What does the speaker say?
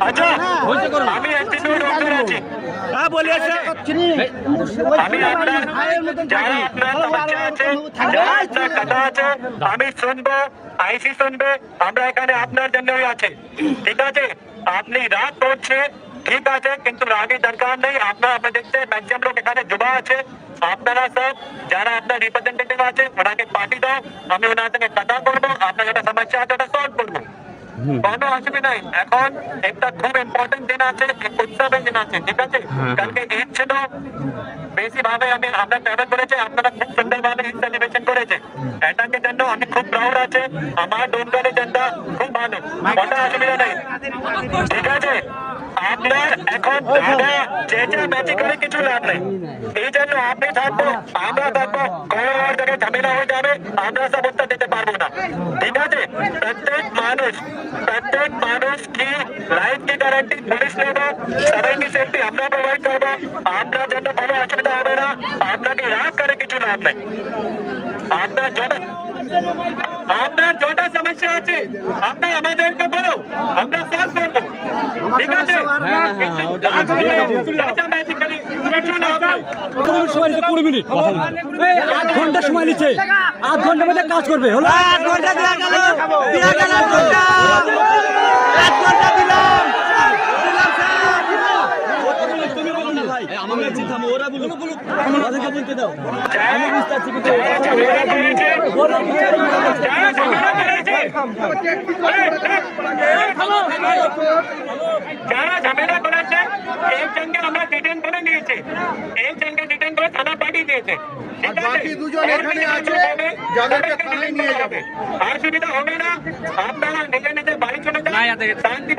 আচ্ছা আমি অ্যাটিটিউড রক্ষে আছি। হ্যাঁ বলিয়ে আমি আপনার যারা আপনার সমস্যা আছে, যারা আপনার কথা আছে, আমি শুনবো, আইসি শুনবে। আমরা এখানে আপনার জন্যই আছে, ঠিক আছে? আপনি রাগ করছে ঠিক আছে, কিন্তু রাগের দরকার নেই। আপনারা আমরা দেখতে ম্যাক্সিমাম লোক এখানে যুবা আছে। আপনারা সব যারা আপনার রিপ্রেজেন্টেটিভ আছে ওনাকে পার্টি দাও, আমি ওনার সঙ্গে কথা করবো, আপনার যেটা সমস্যা আছে ওটা সলভ করবো, কোনো অসুবিধা নেই। এখন একটা খুব ইম্পর্টেন্ট দিন আছে, এক উৎসবের দিন আছে, ঠিক আছে? কালকে ঈদ ছিল, বেশি ভাবে আমরা ট্রাভেল করেছি, আপনারা খুব সুন্দর ভাবে ঈদ সেলিব্রেশন করেছে। এটাকে জন্য আমি খুব প্রাউড আছে। আমার ডোমকারের জনতা খুব ভালো, কোনো অসুবিধা নেই, ঠিক আছে? আপনার এখন চেঁচে মেচে করে কিছু লাভ নেই। এই জন্য আপনি থাকবো, আমরা থাকবো, কোনো জায়গায় ঝামেলা হয়ে যাবে, আমরা সব উত্তর দিতে পারবো না, ঠিক আছে? প্রত্যেক মানুষ কি লাইফ কি গ্যারান্টি পুলিশ নেবো, সবাইকে সেফটি আমরা প্রোভাইড করবো। আপনার জন্য কোনো অসুবিধা হবে না, আপনাকে রাগ করে কিছু লাভ নেই। আপনার যটা সমস্যা আছে আপনার আমাদেরকে বলো, আমরা সলভ করবো, ঠিক আছে? কুড়ি মিনিট 8 ঘন্টা সময় নিচ্ছে, 8 ঘন্টার মধ্যে কাজ করবে। হলো 8 ঘন্টা দেওয়া গেল, ওরা বলুক, ওদেরকে বলতে দাও। আমি বুঝতে পারছি কিন্তু যারা ঝামেলা করেছে এই জনকে আমরা ডিটেইন করে নিয়েছি, এই জনকে ডিটেইন করে থানা পাঠিয়ে দিয়েছে, ঠিক আছে? আর সুবিধা হবে না, আপনারা নিজে নিজে বাড়ি চলে যান, শান্তি